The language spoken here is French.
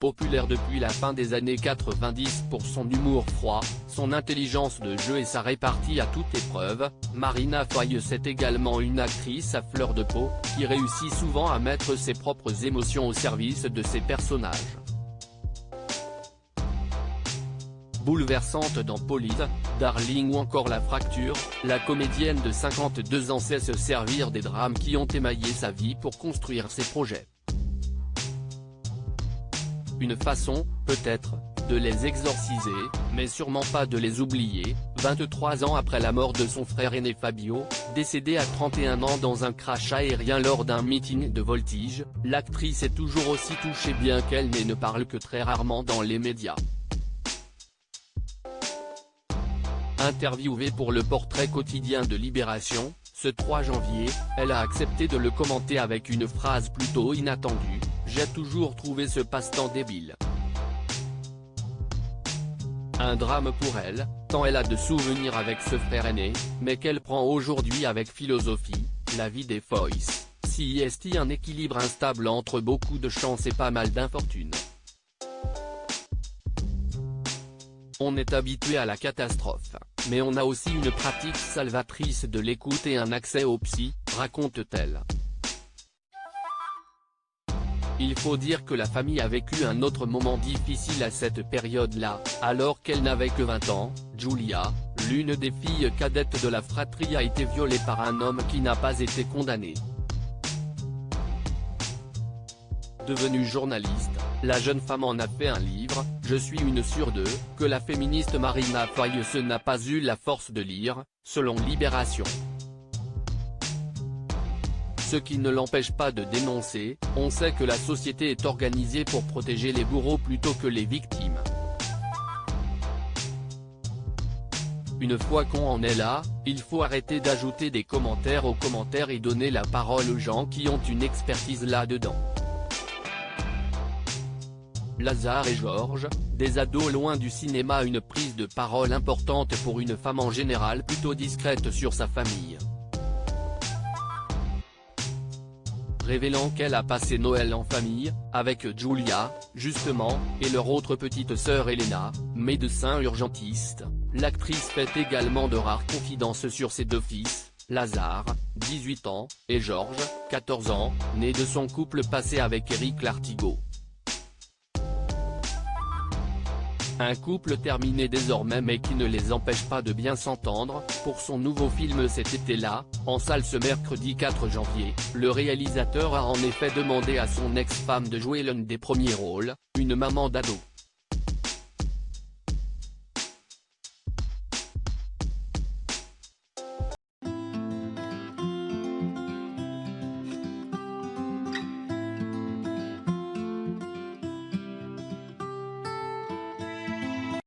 populaire depuis la fin des années 90 pour son humour froid, son intelligence de jeu et sa répartie à toute épreuve. Marina Foïs est également une actrice à fleur de peau, qui réussit souvent à mettre ses propres émotions au service de ses personnages. Bouleversante dans Police, Darling ou encore La Fracture, la comédienne de 52 ans sait se servir des drames qui ont émaillé sa vie pour construire ses projets. Une façon, peut-être, de les exorciser, mais sûrement pas de les oublier. 23 ans après la mort de son frère aîné Fabio, décédé à 31 ans dans un crash aérien lors d'un meeting de Voltige, l'actrice est toujours aussi touchée bien qu'elle ne parle que très rarement dans les médias. Interviewée pour le portrait quotidien de Libération, ce 3 janvier, elle a accepté de le commenter avec une phrase plutôt inattendue: « J'ai toujours trouvé ce passe-temps débile ». Un drame pour elle, tant elle a de souvenirs avec ce frère aîné, mais qu'elle prend aujourd'hui avec philosophie. La vie des Foïs, si est un équilibre instable entre beaucoup de chance et pas mal d'infortune. On est habitué à la catastrophe, mais on a aussi une pratique salvatrice de l'écoute et un accès au psy, raconte-t-elle. Il faut dire que la famille a vécu un autre moment difficile à cette période-là, alors qu'elle n'avait que 20 ans, Giulia, l'une des filles cadettes de la fratrie, a été violée par un homme qui n'a pas été condamné. Devenue journaliste, la jeune femme en a fait un livre, Je suis une sur deux, que la féministe Marina Foïs n'a pas eu la force de lire, selon Libération. Ce qui ne l'empêche pas de dénoncer: on sait que la société est organisée pour protéger les bourreaux plutôt que les victimes. Une fois qu'on en est là, il faut arrêter d'ajouter des commentaires aux commentaires et donner la parole aux gens qui ont une expertise là-dedans. Lazare et Georges, des ados loin du cinéma, une prise de parole importante pour une femme en général plutôt discrète sur sa famille. Révélant qu'elle a passé Noël en famille, avec Giulia, justement, et leur autre petite sœur Elena, médecin urgentiste, l'actrice fait également de rares confidences sur ses deux fils, Lazare, 18 ans, et Georges, 14 ans, né de son couple passé avec Éric Lartigot. Un couple terminé désormais mais qui ne les empêche pas de bien s'entendre. Pour son nouveau film cet été-là, en salle ce mercredi 4 janvier, le réalisateur a en effet demandé à son ex-femme de jouer l'un des premiers rôles, une maman d'ado.